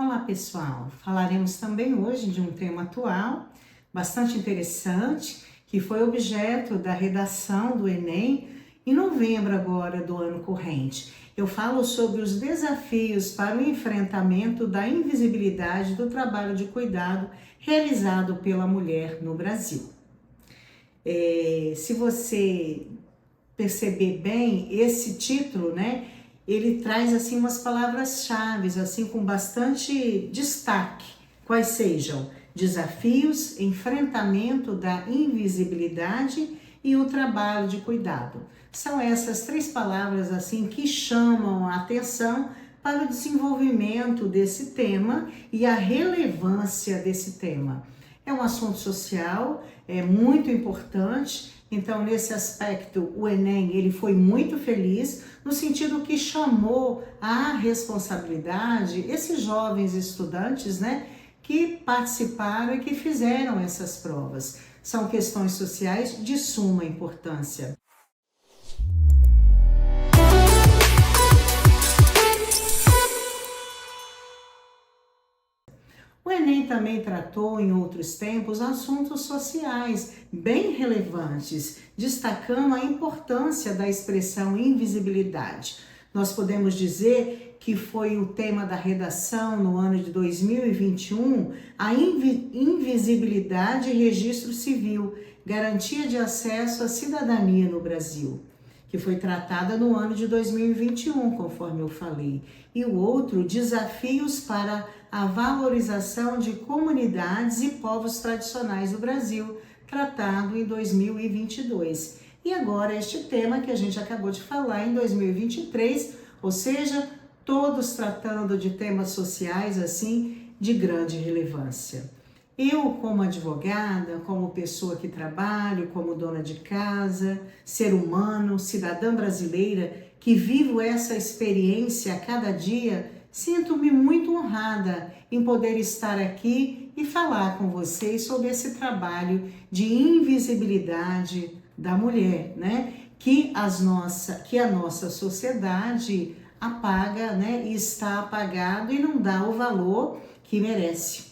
Olá pessoal, falaremos também hoje de um tema atual, bastante interessante, que foi objeto da redação do Enem em novembro agora do ano corrente. Eu falo sobre os desafios para o enfrentamento da invisibilidade do trabalho de cuidado realizado pela mulher no Brasil. Se você perceber bem esse título, né? Ele traz assim umas palavras-chave, assim com bastante destaque, quais sejam desafios, enfrentamento da invisibilidade e o trabalho de cuidado. São essas três palavras assim que chamam a atenção para o desenvolvimento desse tema e a relevância desse tema. É um assunto social, é muito importante. Então, nesse aspecto, o Enem ele foi muito feliz, no sentido que chamou à responsabilidade esses jovens estudantes, né, que participaram e que fizeram essas provas. São questões sociais de suma importância. O Enem também tratou em outros tempos assuntos sociais bem relevantes, destacando a importância da expressão invisibilidade. Nós podemos dizer que foi o tema da redação no ano de 2021, a invisibilidade e registro civil, garantia de acesso à cidadania no Brasil, que foi tratada no ano de 2021, conforme eu falei. E o outro, desafios para a valorização de comunidades e povos tradicionais do Brasil, tratado em 2022. E agora este tema que a gente acabou de falar em 2023, ou seja, todos tratando de temas sociais assim de grande relevância. Eu, como advogada, como pessoa que trabalho, como dona de casa, ser humano, cidadã brasileira, que vivo essa experiência a cada dia, sinto-me muito honrada em poder estar aqui e falar com vocês sobre esse trabalho de invisibilidade da mulher, né? Que a nossa sociedade apaga, né? E está apagado e não dá o valor que merece.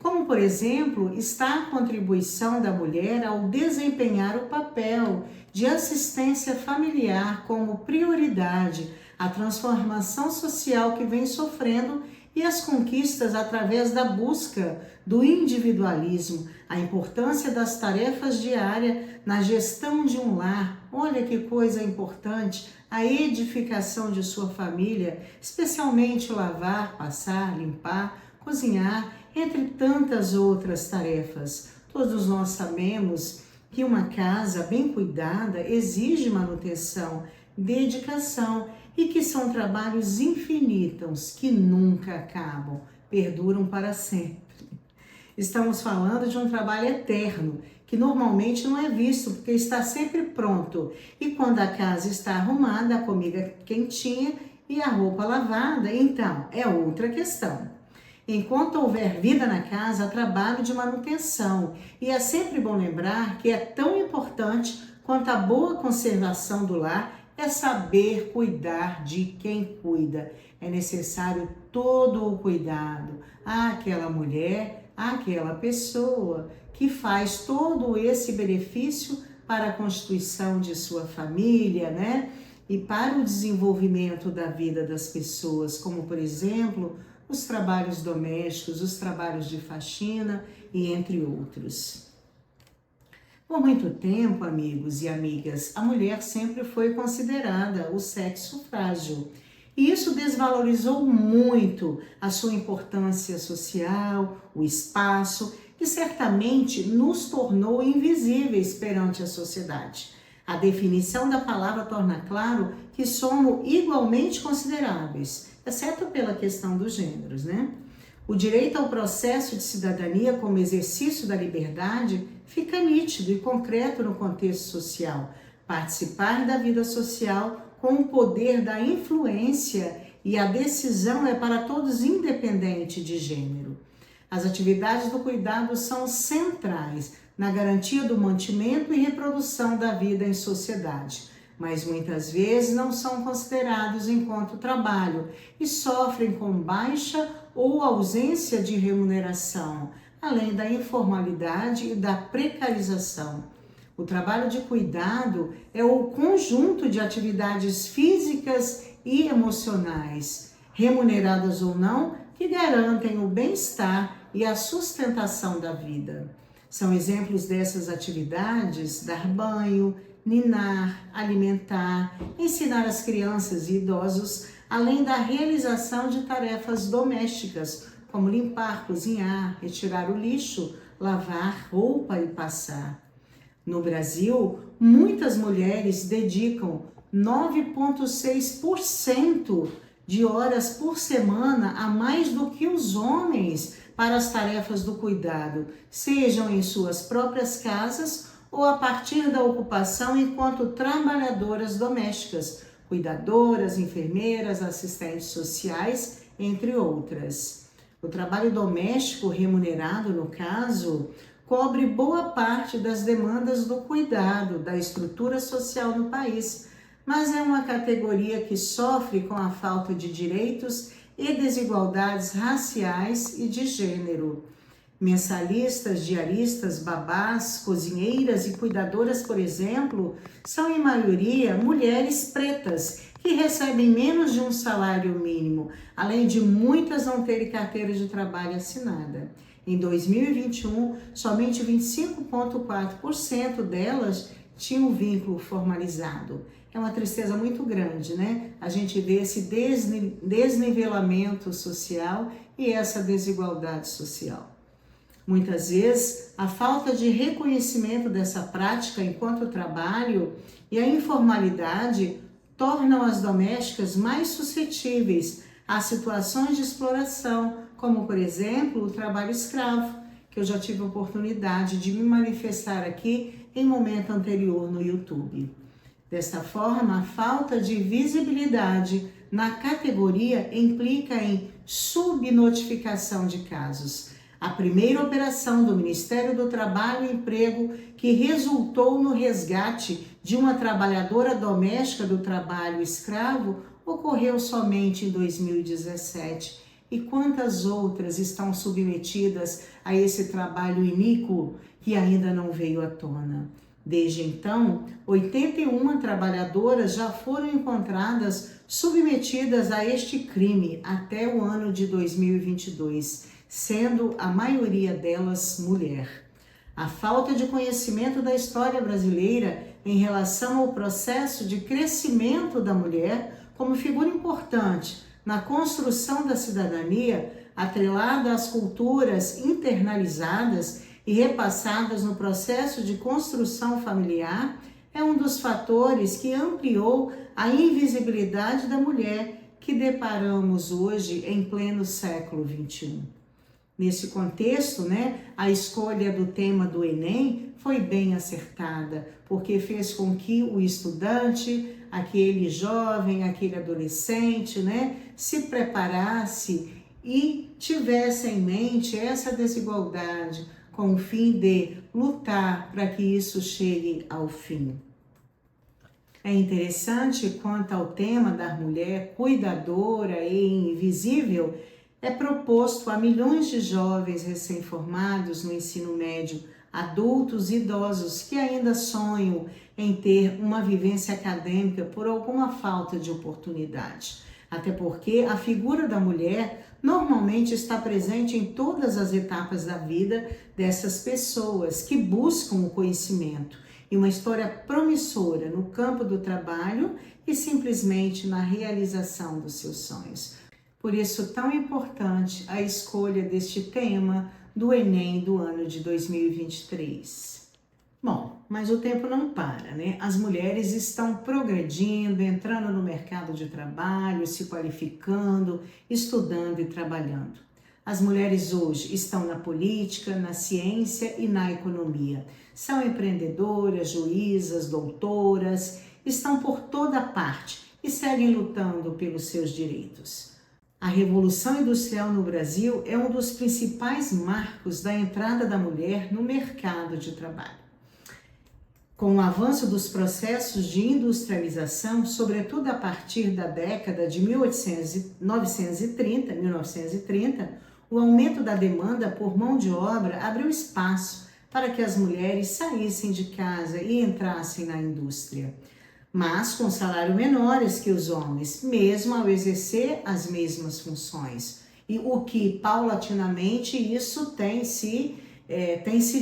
Como, por exemplo, está a contribuição da mulher ao desempenhar o papel de assistência familiar como prioridade, a transformação social que vem sofrendo e as conquistas através da busca do individualismo, a importância das tarefas diárias na gestão de um lar. Olha que coisa importante, a edificação de sua família, especialmente lavar, passar, limpar, cozinhar, entre tantas outras tarefas. Todos nós sabemos que uma casa bem cuidada exige manutenção, dedicação e que são trabalhos infinitos que nunca acabam, perduram para sempre. Estamos falando de um trabalho eterno, que normalmente não é visto porque está sempre pronto. E quando a casa está arrumada, a comida quentinha e a roupa lavada, então é outra questão. Enquanto houver vida na casa, há trabalho de manutenção. E é sempre bom lembrar que é tão importante quanto a boa conservação do lar é saber cuidar de quem cuida. É necessário todo o cuidado àquela mulher, àquela pessoa que faz todo esse benefício para a constituição de sua família, né? E para o desenvolvimento da vida das pessoas, como por exemplo, os trabalhos domésticos, os trabalhos de faxina e entre outros. Por muito tempo, amigos e amigas, a mulher sempre foi considerada o sexo frágil. E isso desvalorizou muito a sua importância social, o espaço, e certamente nos tornou invisíveis perante a sociedade. A definição da palavra torna claro que somos igualmente consideráveis, exceto pela questão dos gêneros, né? O direito ao processo de cidadania como exercício da liberdade fica nítido e concreto no contexto social. Participar da vida social com o poder da influência e a decisão é para todos independente de gênero. As atividades do cuidado são centrais na garantia do mantimento e reprodução da vida em sociedade. mas muitas vezes não são considerados enquanto trabalho e sofrem com baixa ou ausência de remuneração, além da informalidade e da precarização. O trabalho de cuidado é o conjunto de atividades físicas e emocionais, remuneradas ou não, que garantem o bem-estar e a sustentação da vida. São exemplos dessas atividades: dar banho, ninar, alimentar, ensinar as crianças e idosos, além da realização de tarefas domésticas, como limpar, cozinhar, retirar o lixo, lavar roupa e passar. No Brasil, muitas mulheres dedicam 9,6% de horas por semana a mais do que os homens para as tarefas do cuidado, sejam em suas próprias casas ou a partir da ocupação enquanto trabalhadoras domésticas, cuidadoras, enfermeiras, assistentes sociais, entre outras. O trabalho doméstico remunerado, no caso, cobre boa parte das demandas do cuidado da estrutura social no país, mas é uma categoria que sofre com a falta de direitos e desigualdades raciais e de gênero. Mensalistas, diaristas, babás, cozinheiras e cuidadoras, por exemplo, são em maioria mulheres pretas que recebem menos de um salário mínimo, além de muitas não terem carteira de trabalho assinada. Em 2021, somente 25,4% delas tinham vínculo formalizado. É uma tristeza muito grande, né? A gente vê esse desnivelamento social e essa desigualdade social. Muitas vezes, a falta de reconhecimento dessa prática enquanto trabalho e a informalidade tornam as domésticas mais suscetíveis a situações de exploração, como, por exemplo, o trabalho escravo, que eu já tive a oportunidade de me manifestar aqui em momento anterior no YouTube. Desta forma, a falta de visibilidade na categoria implica em subnotificação de casos. A primeira operação do Ministério do Trabalho e Emprego, que resultou no resgate de uma trabalhadora doméstica do trabalho escravo, ocorreu somente em 2017. E quantas outras estão submetidas a esse trabalho iníquo que ainda não veio à tona? Desde então, 81 trabalhadoras já foram encontradas submetidas a este crime até o ano de 2022, sendo a maioria delas mulher. A falta de conhecimento da história brasileira em relação ao processo de crescimento da mulher como figura importante na construção da cidadania, atrelada às culturas internalizadas e repassadas no processo de construção familiar, é um dos fatores que ampliou a invisibilidade da mulher que deparamos hoje em pleno século XXI. Nesse contexto, a escolha do tema do Enem foi bem acertada, porque fez com que o estudante, aquele jovem, aquele adolescente, se preparasse e tivesse em mente essa desigualdade, com o fim de lutar para que isso chegue ao fim. É interessante quanto ao tema da mulher cuidadora e invisível, é proposto a milhões de jovens recém-formados no ensino médio, adultos e idosos que ainda sonham em ter uma vivência acadêmica por alguma falta de oportunidade. Até porque a figura da mulher normalmente está presente em todas as etapas da vida dessas pessoas que buscam o conhecimento e uma história promissora no campo do trabalho e simplesmente na realização dos seus sonhos. Por isso, tão importante a escolha deste tema do Enem do ano de 2023. Bom, mas o tempo não para, As mulheres estão progredindo, entrando no mercado de trabalho, se qualificando, estudando e trabalhando. As mulheres hoje estão na política, na ciência e na economia. São empreendedoras, juízas, doutoras, estão por toda parte e seguem lutando pelos seus direitos. A Revolução Industrial no Brasil é um dos principais marcos da entrada da mulher no mercado de trabalho. Com o avanço dos processos de industrialização, sobretudo a partir da década de 1930, o aumento da demanda por mão de obra abriu espaço para que as mulheres saíssem de casa e entrassem na indústria, mas com salários menores que os homens, mesmo ao exercer as mesmas funções. E o que paulatinamente isso tem se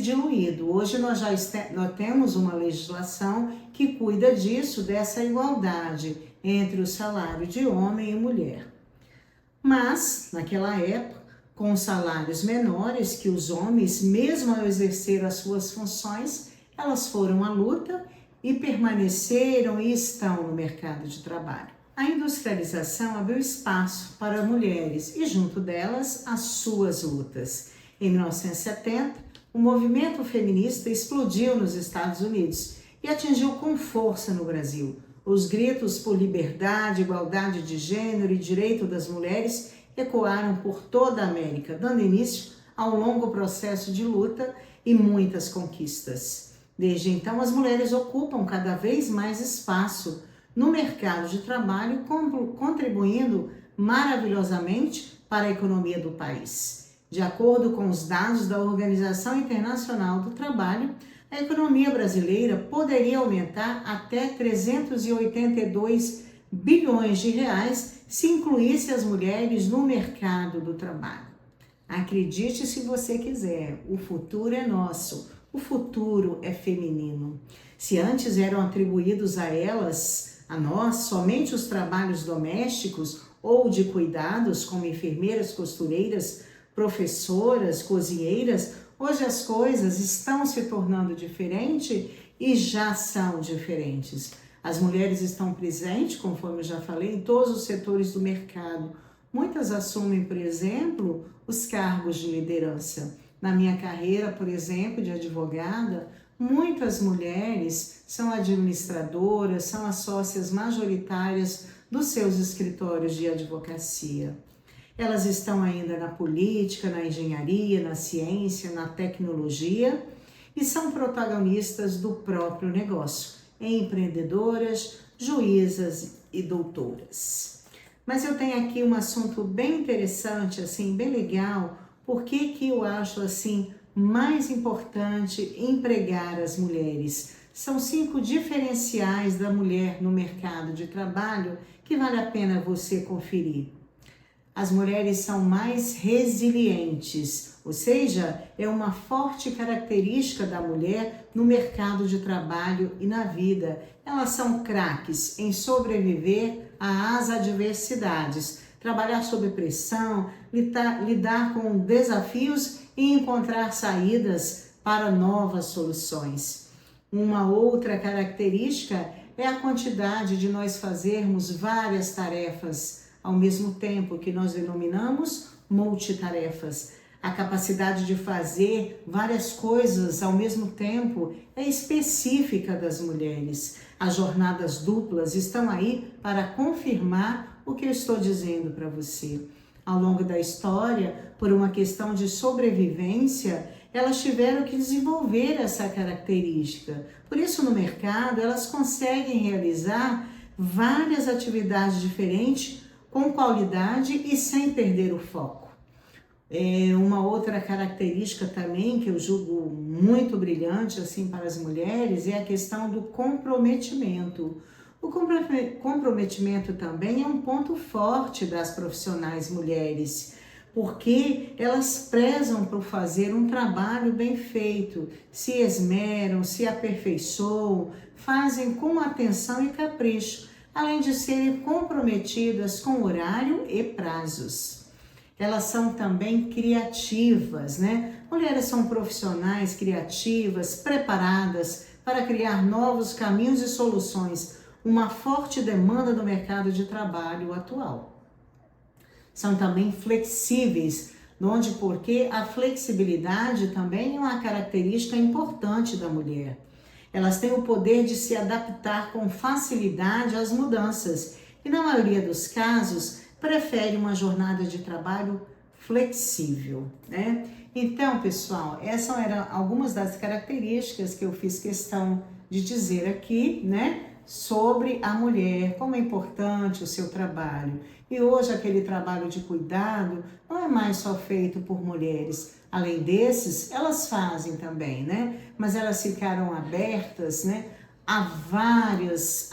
diluído. Hoje nós temos uma legislação que cuida disso, dessa igualdade entre o salário de homem e mulher. Mas, naquela época, com salários menores que os homens, mesmo ao exercer as suas funções, elas foram à luta e permaneceram e estão no mercado de trabalho. A industrialização abriu espaço para mulheres e, junto delas, as suas lutas. Em 1970, o movimento feminista explodiu nos Estados Unidos e atingiu com força no Brasil. Os gritos por liberdade, igualdade de gênero e direito das mulheres ecoaram por toda a América, dando início a um longo processo de luta e muitas conquistas. Desde então, as mulheres ocupam cada vez mais espaço no mercado de trabalho, contribuindo maravilhosamente para a economia do país. De acordo com os dados da Organização Internacional do Trabalho, a economia brasileira poderia aumentar até 382 bilhões de reais se incluísse as mulheres no mercado do trabalho. Acredite se você quiser, o futuro é nosso, o futuro é feminino. Se antes eram atribuídos a nós, somente os trabalhos domésticos ou de cuidados, como enfermeiras, costureiras, professoras, cozinheiras, hoje as coisas estão se tornando diferentes e já são diferentes. As mulheres estão presentes, conforme eu já falei, em todos os setores do mercado. Muitas assumem, por exemplo, os cargos de liderança. Na minha carreira, por exemplo, de advogada, muitas mulheres são administradoras, são as sócias majoritárias dos seus escritórios de advocacia. Elas estão ainda na política, na engenharia, na ciência, na tecnologia e são protagonistas do próprio negócio, empreendedoras, juízas e doutoras. Mas eu tenho aqui um assunto bem interessante, assim, bem legal. Por que eu acho assim mais importante empregar as mulheres? São 5 diferenciais da mulher no mercado de trabalho que vale a pena você conferir. As mulheres são mais resilientes, ou seja, é uma forte característica da mulher no mercado de trabalho e na vida. Elas são craques em sobreviver às adversidades, trabalhar sob pressão, lidar com desafios e encontrar saídas para novas soluções. Uma outra característica é a quantidade de nós fazermos várias tarefas ao mesmo tempo, que nós denominamos multitarefas. A capacidade de fazer várias coisas ao mesmo tempo é específica das mulheres. As jornadas duplas estão aí para confirmar o que eu estou dizendo para você. Ao longo da história, por uma questão de sobrevivência, elas tiveram que desenvolver essa característica. Por isso, no mercado, elas conseguem realizar várias atividades diferentes com qualidade e sem perder o foco. Uma outra característica também que eu julgo muito brilhante assim para as mulheres é a questão do comprometimento. O comprometimento também é um ponto forte das profissionais mulheres, porque elas prezam por fazer um trabalho bem feito, se esmeram, se aperfeiçoam, fazem com atenção e capricho, além de serem comprometidas com horário e prazos. Elas são também criativas, né? Mulheres são profissionais criativas, preparadas para criar novos caminhos e soluções, uma forte demanda no mercado de trabalho atual. São também flexíveis, porque a flexibilidade também é uma característica importante da mulher. Elas têm o poder de se adaptar com facilidade às mudanças e, na maioria dos casos, preferem uma jornada de trabalho flexível, né? Então, pessoal, essas eram algumas das características que eu fiz questão de dizer aqui, né, sobre a mulher, como é importante o seu trabalho. E hoje aquele trabalho de cuidado não é mais só feito por mulheres. Além desses, elas fazem também, né? Mas elas ficaram abertas, né, a várias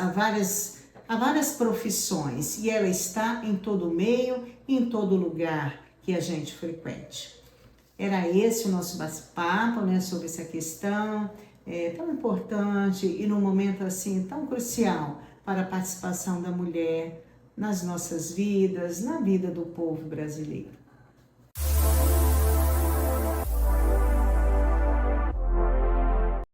profissões. E ela está em todo meio, em todo lugar que a gente frequente. Era esse o nosso bate-papo, né, sobre essa questão tão importante e num momento assim tão crucial para a participação da mulher nas nossas vidas, na vida do povo brasileiro.